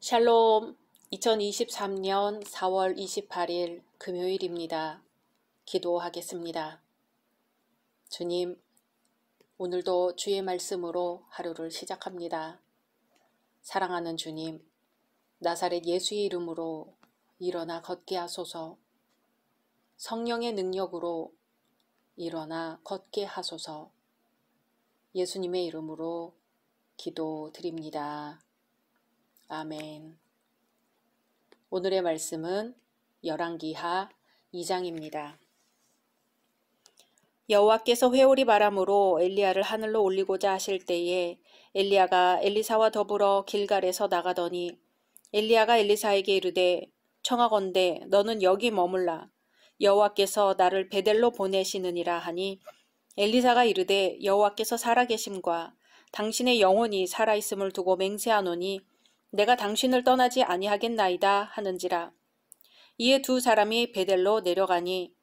샬롬, 2023년 4월 28일 금요일입니다. 기도하겠습니다. 주님, 오늘도 주의 말씀으로 하루를 시작합니다. 사랑하는 주님, 나사렛 예수의 이름으로 일어나 걷게 하소서. 성령의 능력으로 일어나 걷게 하소서. 예수님의 이름으로 기도드립니다. 아멘. 오늘의 말씀은 열왕기하 2장입니다. 여호와께서 회오리 바람으로 엘리야를 하늘로 올리고자 하실 때에 엘리야가 엘리사와 더불어 길갈에서 나가더니 엘리야가 엘리사에게 이르되 청하건대 너는 여기 머물라. 여호와께서 나를 베델로 보내시느니라 하니 엘리사가 이르되 여호와께서 살아계심과 당신의 영혼이 살아있음을 두고 맹세하노니 내가 당신을 떠나지 아니하겠나이다 하는지라. 이에 두 사람이 베델로 내려가니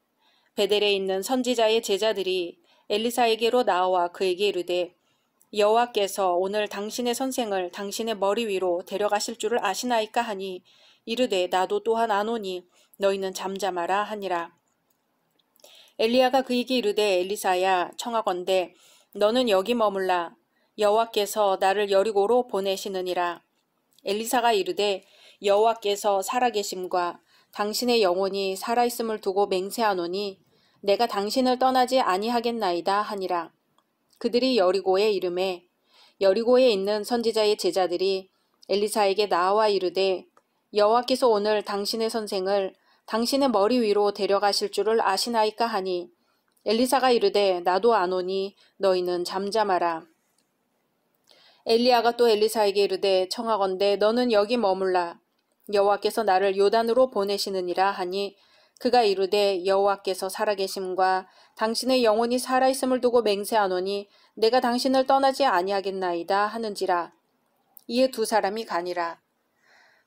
베델에 있는 선지자의 제자들이 엘리사에게로 나와 그에게 이르되 여호와께서 오늘 당신의 선생을 당신의 머리 위로 데려가실 줄을 아시나이까 하니 이르되 나도 또한 아노니 너희는 잠잠하라 하니라. 엘리야가 그에게 이르되 엘리사야 청하건대 너는 여기 머물라. 여호와께서 나를 여리고로 보내시느니라. 엘리사가 이르되 여호와께서 살아계심과 당신의 영혼이 살아있음을 두고 맹세하노니 내가 당신을 떠나지 아니하겠나이다 하니라. 그들이 여리고에 이르매 여리고에 있는 선지자의 제자들이 엘리사에게 나와 이르되 여호와께서 오늘 당신의 선생을 당신의 머리 위로 데려가실 줄을 아시나이까 하니 엘리사가 이르되 나도 아노니 너희는 잠잠하라. 엘리야가 또 엘리사에게 이르되 청하건대 너는 여기 머물라. 여호와께서 나를 요단으로 보내시느니라 하니 그가 이르되 여호와께서 살아계심과 당신의 영혼이 살아있음을 두고 맹세하노니 내가 당신을 떠나지 아니하겠나이다 하는지라. 이에 두 사람이 가니라.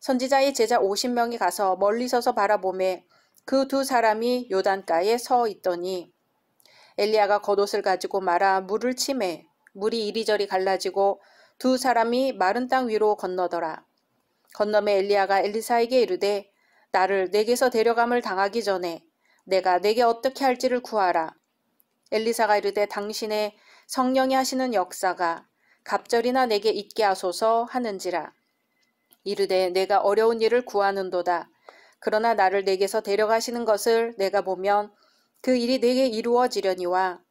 선지자의 제자 50명이 가서 멀리 서서 바라보매 그 두 사람이 요단가에 서 있더니 엘리야가 겉옷을 가지고 말아 물을 치매 물이 이리저리 갈라지고 두 사람이 마른 땅 위로 건너더라. 건너매 엘리야가 엘리사에게 이르되 나를 내게서 데려감을 당하기 전에 내가 내게 어떻게 할지를 구하라. 엘리사가 이르되 당신의 성령이 하시는 역사가 갑절이나 내게 있게 하소서 하는지라. 이르되 내가 어려운 일을 구하는도다. 그러나 나를 내게서 데려가시는 것을 내가 보면 그 일이 내게 이루어지려니와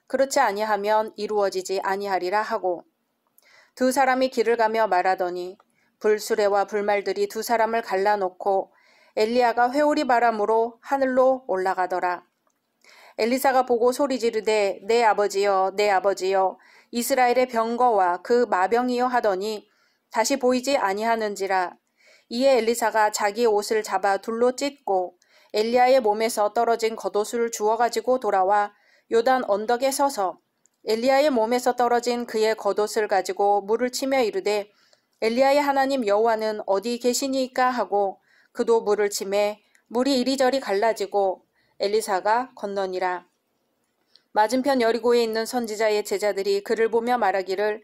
그렇지 아니하면 이루어지지 아니하리라 하고 두 사람이 길을 가며 말하더니 불수레와 불말들이 두 사람을 갈라놓고 엘리야가 회오리 바람으로 하늘로 올라가더라. 엘리사가 보고 소리 지르되 내 아버지여 내 아버지여 이스라엘의 병거와 그 마병이여 하더니 다시 보이지 아니하는지라. 이에 엘리사가 자기의 옷을 잡아 둘로 찢고 엘리야의 몸에서 떨어진 겉옷을 주워 가지고 돌아와 요단 언덕에 서서 엘리야의 몸에서 떨어진 그의 겉옷을 가지고 물을 치며 이르되 엘리야의 하나님 여호와는 어디 계시니까 하고 그도 물을 치매 물이 이리저리 갈라지고 엘리사가 건너니라. 맞은편 여리고에 있는 선지자의 제자들이 그를 보며 말하기를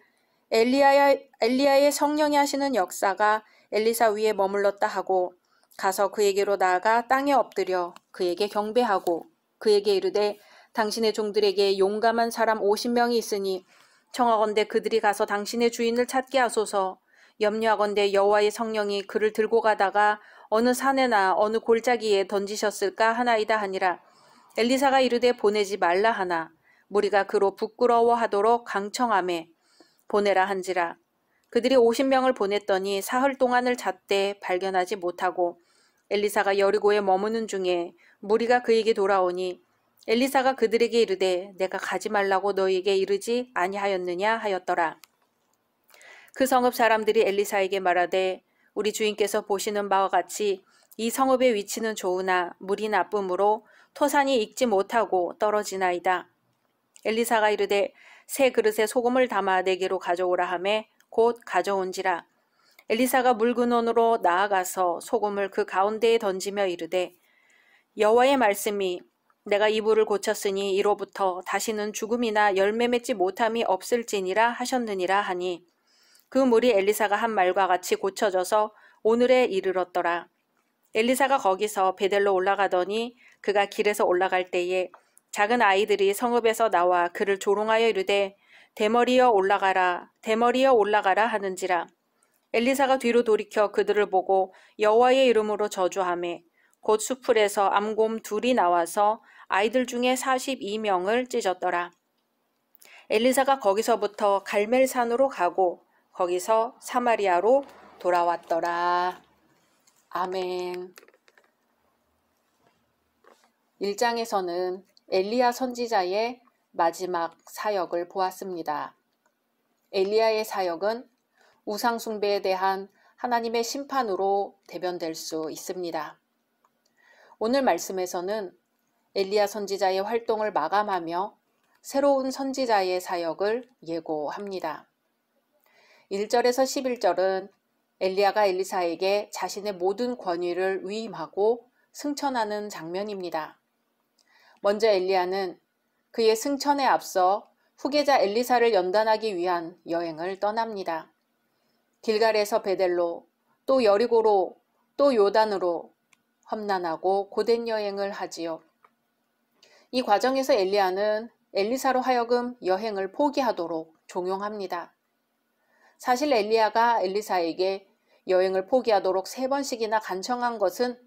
엘리야의 성령이 하시는 역사가 엘리사 위에 머물렀다 하고 가서 그에게로 나아가 땅에 엎드려 그에게 경배하고 그에게 이르되 당신의 종들에게 용감한 사람 50명이 있으니 청하건대 그들이 가서 당신의 주인을 찾게 하소서. 염려하건대 여호와의 성령이 그를 들고 가다가 어느 산에나 어느 골짜기에 던지셨을까 하나이다 하니라. 엘리사가 이르되 보내지 말라 하나 무리가 그로 부끄러워하도록 강청하매 보내라 한지라. 그들이 50명을 보냈더니 사흘 동안을 잣대 발견하지 못하고 엘리사가 여리고에 머무는 중에 무리가 그에게 돌아오니 엘리사가 그들에게 이르되 내가 가지 말라고 너희에게 이르지 아니하였느냐 하였더라. 그 성읍 사람들이 엘리사에게 말하되 우리 주인께서 보시는 바와 같이 이 성읍의 위치는 좋으나 물이 나쁨으로 토산이 익지 못하고 떨어지나이다. 엘리사가 이르되 새 그릇에 소금을 담아 내게로 가져오라 하매 곧 가져온지라. 엘리사가 물근원으로 나아가서 소금을 그 가운데에 던지며 이르되 여호와의 말씀이 내가 이 불을 고쳤으니 이로부터 다시는 죽음이나 열매 맺지 못함이 없을지니라 하셨느니라 하니 그 물이 엘리사가 한 말과 같이 고쳐져서 오늘에 이르렀더라. 엘리사가 거기서 베델로 올라가더니 그가 길에서 올라갈 때에 작은 아이들이 성읍에서 나와 그를 조롱하여 이르되 대머리여 올라가라 대머리여 올라가라 하는지라. 엘리사가 뒤로 돌이켜 그들을 보고 여호와의 이름으로 저주하매 곧 수풀에서 암곰 둘이 나와서 아이들 중에 42명을 찢었더라. 엘리사가 거기서부터 갈멜산으로 가고 거기서 사마리아로 돌아왔더라. 아멘. 1장에서는 엘리야 선지자의 마지막 사역을 보았습니다. 엘리야의 사역은 우상 숭배에 대한 하나님의 심판으로 대변될 수 있습니다. 오늘 말씀에서는 엘리야 선지자의 활동을 마감하며 새로운 선지자의 사역을 예고합니다. 1절에서 11절은 엘리야가 엘리사에게 자신의 모든 권위를 위임하고 승천하는 장면입니다. 먼저 엘리야는 그의 승천에 앞서 후계자 엘리사를 연단하기 위한 여행을 떠납니다. 길갈에서 베델로, 또 여리고로, 또 요단으로 험난하고 고된 여행을 하지요. 이 과정에서 엘리야는 엘리사로 하여금 여행을 포기하도록 종용합니다. 사실 엘리야가 엘리사에게 여행을 포기하도록 3번씩이나 간청한 것은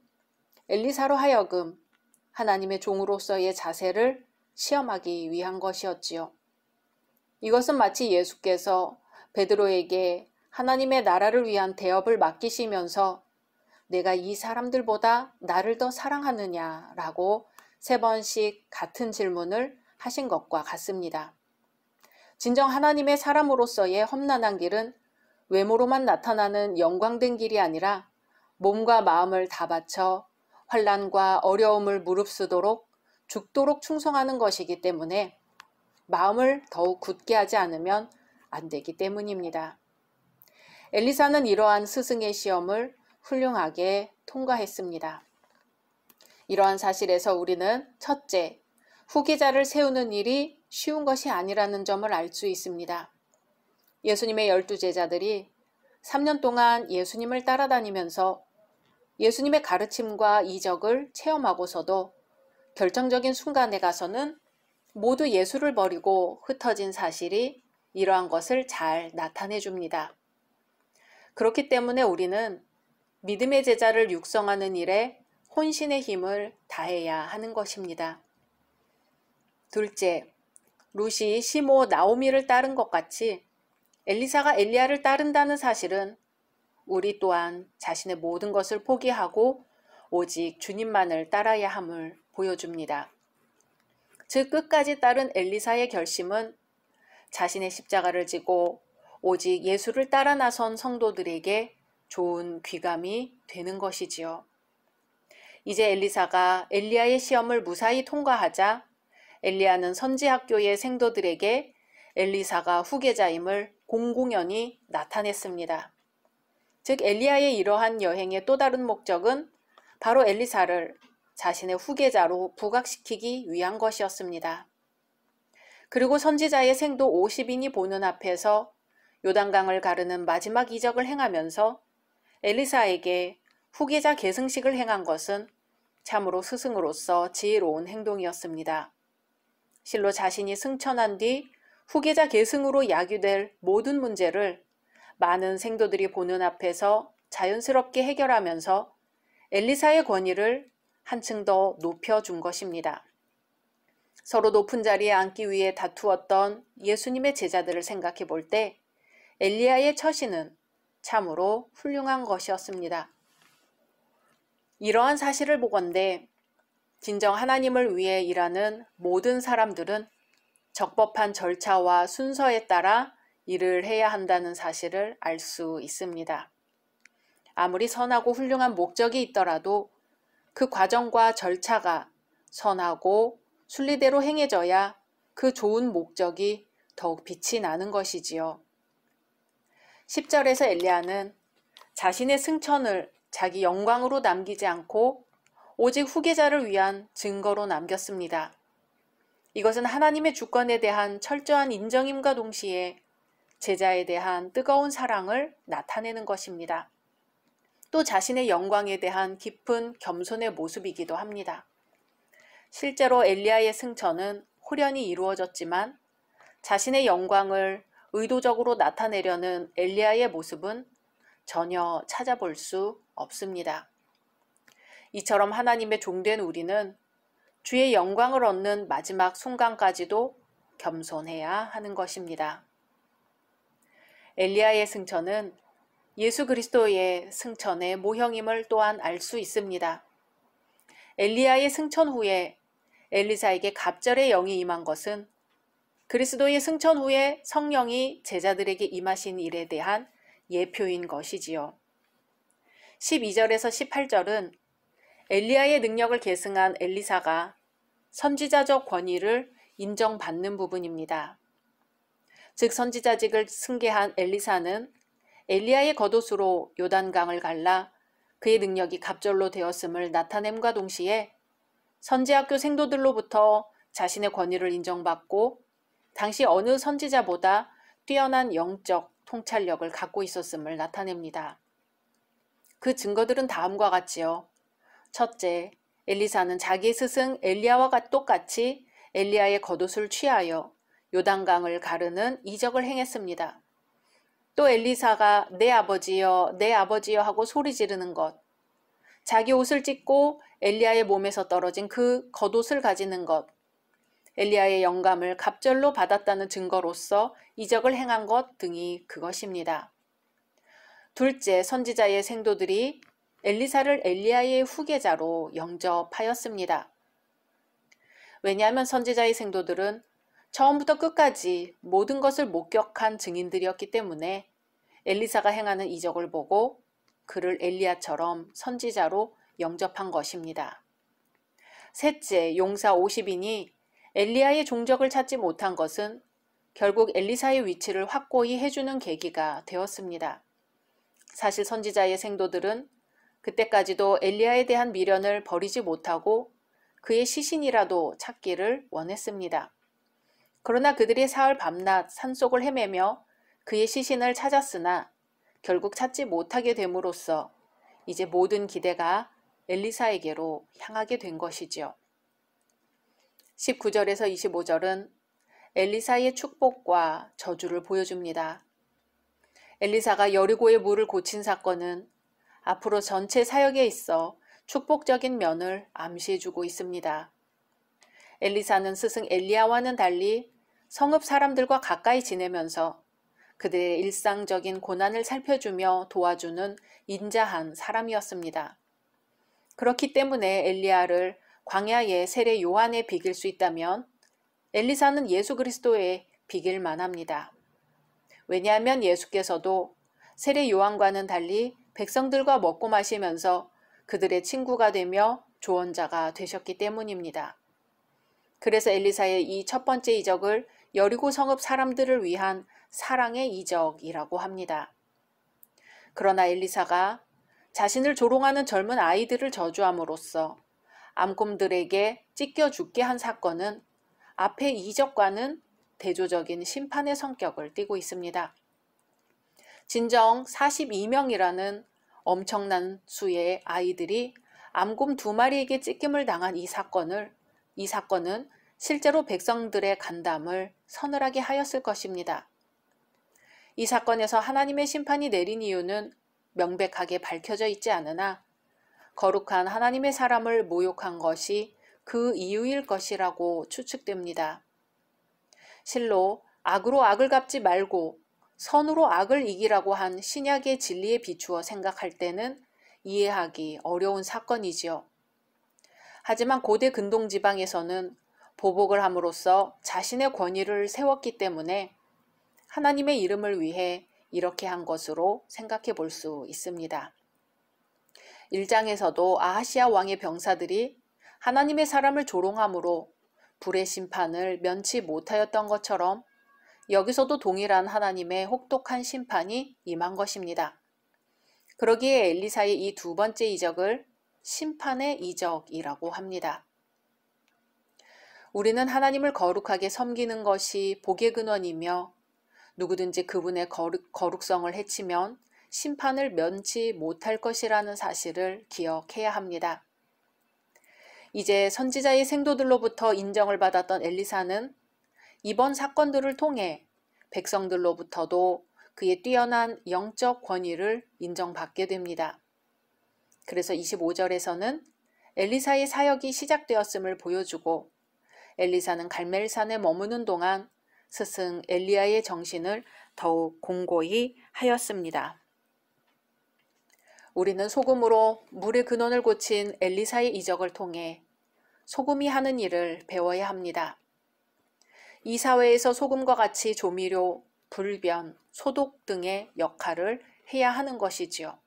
엘리사로 하여금 하나님의 종으로서의 자세를 시험하기 위한 것이었지요. 이것은 마치 예수께서 베드로에게 하나님의 나라를 위한 대업을 맡기시면서 내가 이 사람들보다 나를 더 사랑하느냐라고 3번씩 같은 질문을 하신 것과 같습니다. 진정 하나님의 사람으로서의 험난한 길은 외모로만 나타나는 영광된 길이 아니라 몸과 마음을 다 바쳐 환난과 어려움을 무릅쓰도록 죽도록 충성하는 것이기 때문에 마음을 더욱 굳게 하지 않으면 안 되기 때문입니다. 엘리사는 이러한 스승의 시험을 훌륭하게 통과했습니다. 이러한 사실에서 우리는 첫째, 후계자를 세우는 일이 쉬운 것이 아니라는 점을 알 수 있습니다. 예수님의 12제자들이 3년 동안 예수님을 따라다니면서 예수님의 가르침과 이적을 체험하고서도 결정적인 순간에 가서는 모두 예수를 버리고 흩어진 사실이 이러한 것을 잘 나타내 줍니다. 그렇기 때문에 우리는 믿음의 제자를 육성하는 일에 혼신의 힘을 다해야 하는 것입니다. 둘째, 룻이 시모 나오미를 따른 것 같이 엘리사가 엘리야를 따른다는 사실은 우리 또한 자신의 모든 것을 포기하고 오직 주님만을 따라야 함을 보여줍니다. 즉 끝까지 따른 엘리사의 결심은 자신의 십자가를 지고 오직 예수를 따라 나선 성도들에게 좋은 귀감이 되는 것이지요. 이제 엘리사가 엘리야의 시험을 무사히 통과하자 엘리야는 선지학교의 생도들에게 엘리사가 후계자임을 공공연히 나타냈습니다. 즉 엘리야의 이러한 여행의 또 다른 목적은 바로 엘리사를 자신의 후계자로 부각시키기 위한 것이었습니다. 그리고 선지자의 생도 50인이 보는 앞에서 요단강을 가르는 마지막 이적을 행하면서 엘리사에게 후계자 계승식을 행한 것은 참으로 스승으로서 지혜로운 행동이었습니다. 실로 자신이 승천한 뒤 후계자 계승으로 야기될 모든 문제를 많은 생도들이 보는 앞에서 자연스럽게 해결하면서 엘리사의 권위를 한층 더 높여준 것입니다. 서로 높은 자리에 앉기 위해 다투었던 예수님의 제자들을 생각해 볼 때 엘리야의 처신은 참으로 훌륭한 것이었습니다. 이러한 사실을 보건대 진정 하나님을 위해 일하는 모든 사람들은 적법한 절차와 순서에 따라 일을 해야 한다는 사실을 알 수 있습니다. 아무리 선하고 훌륭한 목적이 있더라도 그 과정과 절차가 선하고 순리대로 행해져야 그 좋은 목적이 더욱 빛이 나는 것이지요. 10절에서 엘리야는 자신의 승천을 자기 영광으로 남기지 않고 오직 후계자를 위한 증거로 남겼습니다. 이것은 하나님의 주권에 대한 철저한 인정임과 동시에 제자에 대한 뜨거운 사랑을 나타내는 것입니다. 또 자신의 영광에 대한 깊은 겸손의 모습이기도 합니다. 실제로 엘리야의 승천은 호련히 이루어졌지만 자신의 영광을 의도적으로 나타내려는 엘리야의 모습은 전혀 찾아볼 수 없습니다. 이처럼 하나님의 종된 우리는 주의 영광을 얻는 마지막 순간까지도 겸손해야 하는 것입니다. 엘리야의 승천은 예수 그리스도의 승천의 모형임을 또한 알 수 있습니다. 엘리야의 승천 후에 엘리사에게 갑절의 영이 임한 것은 그리스도의 승천 후에 성령이 제자들에게 임하신 일에 대한 예표인 것이지요. 12절에서 18절은 엘리야의 능력을 계승한 엘리사가 선지자적 권위를 인정받는 부분입니다. 즉 선지자직을 승계한 엘리사는 엘리야의 겉옷으로 요단강을 갈라 그의 능력이 갑절로 되었음을 나타냄과 동시에 선지학교 생도들로부터 자신의 권위를 인정받고 당시 어느 선지자보다 뛰어난 영적 통찰력을 갖고 있었음을 나타냅니다. 그 증거들은 다음과 같지요. 첫째, 엘리사는 자기 스승 엘리야와 똑같이 엘리야의 겉옷을 취하여 요단강을 가르는 이적을 행했습니다. 또 엘리사가 내 아버지여 내 아버지여 하고 소리 지르는 것, 자기 옷을 찢고 엘리야의 몸에서 떨어진 그 겉옷을 가지는 것, 엘리야의 영감을 갑절로 받았다는 증거로서 이적을 행한 것 등이 그것입니다. 둘째, 선지자의 생도들이 엘리사를 엘리야의 후계자로 영접하였습니다. 왜냐하면 선지자의 생도들은 처음부터 끝까지 모든 것을 목격한 증인들이었기 때문에 엘리사가 행하는 이적을 보고 그를 엘리야처럼 선지자로 영접한 것입니다. 셋째, 용사 50인이 엘리야의 종적을 찾지 못한 것은 결국 엘리사의 위치를 확고히 해주는 계기가 되었습니다. 사실 선지자의 생도들은 그때까지도 엘리야에 대한 미련을 버리지 못하고 그의 시신이라도 찾기를 원했습니다. 그러나 그들이 사흘 밤낮 산속을 헤매며 그의 시신을 찾았으나 결국 찾지 못하게 됨으로써 이제 모든 기대가 엘리사에게로 향하게 된 것이지요. 19절에서 25절은 엘리사의 축복과 저주를 보여줍니다. 엘리사가 여리고의 물을 고친 사건은 앞으로 전체 사역에 있어 축복적인 면을 암시해주고 있습니다. 엘리사는 스승 엘리야와는 달리 성읍 사람들과 가까이 지내면서 그들의 일상적인 고난을 살펴주며 도와주는 인자한 사람이었습니다. 그렇기 때문에 엘리야를 광야의 세례 요한에 비길 수 있다면 엘리사는 예수 그리스도에 비길 만합니다. 왜냐하면 예수께서도 세례 요한과는 달리 백성들과 먹고 마시면서 그들의 친구가 되며 조언자가 되셨기 때문입니다. 그래서 엘리사의 이 첫 번째 이적을 여리고 성읍 사람들을 위한 사랑의 이적이라고 합니다. 그러나 엘리사가 자신을 조롱하는 젊은 아이들을 저주함으로써 암곰들에게 찢겨 죽게 한 사건은 앞의 이적과는 대조적인 심판의 성격을 띠고 있습니다. 진정 42명이라는 엄청난 수의 아이들이 암곰 2마리에게 찢김을 당한 이 사건은 실제로 백성들의 간담을 서늘하게 하였을 것입니다. 이 사건에서 하나님의 심판이 내린 이유는 명백하게 밝혀져 있지 않으나 거룩한 하나님의 사람을 모욕한 것이 그 이유일 것이라고 추측됩니다. 실로 악으로 악을 갚지 말고 선으로 악을 이기라고 한 신약의 진리에 비추어 생각할 때는 이해하기 어려운 사건이지요. 하지만 고대 근동 지방에서는 보복을 함으로써 자신의 권위를 세웠기 때문에 하나님의 이름을 위해 이렇게 한 것으로 생각해 볼 수 있습니다. 1장에서도 아하시아 왕의 병사들이 하나님의 사람을 조롱함으로 불의 심판을 면치 못하였던 것처럼 여기서도 동일한 하나님의 혹독한 심판이 임한 것입니다. 그러기에 엘리사의 이 두 번째 이적을 심판의 이적이라고 합니다. 우리는 하나님을 거룩하게 섬기는 것이 복의 근원이며 누구든지 그분의 거룩성을 해치면 심판을 면치 못할 것이라는 사실을 기억해야 합니다. 이제 선지자의 생도들로부터 인정을 받았던 엘리사는 이번 사건들을 통해 백성들로부터도 그의 뛰어난 영적 권위를 인정받게 됩니다. 그래서 25절에서는 엘리사의 사역이 시작되었음을 보여주고 엘리사는 갈멜산에 머무는 동안 스승 엘리야의 정신을 더욱 공고히 하였습니다. 우리는 소금으로 물의 근원을 고친 엘리사의 이적을 통해 소금이 하는 일을 배워야 합니다. 이 사회에서 소금과 같이 조미료, 불변, 소독 등의 역할을 해야 하는 것이지요.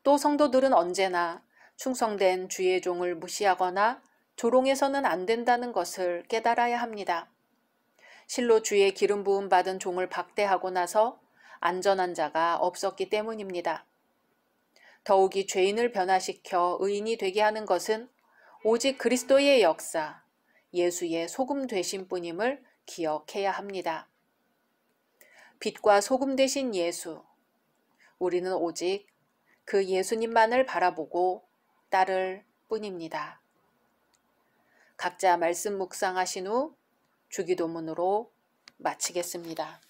또 성도들은 언제나 충성된 주의 종을 무시하거나 조롱해서는 안 된다는 것을 깨달아야 합니다. 실로 주의 기름 부음 받은 종을 박대하고 나서 안전한 자가 없었기 때문입니다. 더욱이 죄인을 변화시켜 의인이 되게 하는 것은 오직 그리스도의 역사, 예수의 소금 되신 뿐임을 기억해야 합니다. 빛과 소금 되신 예수, 우리는 오직 그 예수님만을 바라보고 따를 뿐입니다. 각자 말씀 묵상하신 후 주기도문으로 마치겠습니다.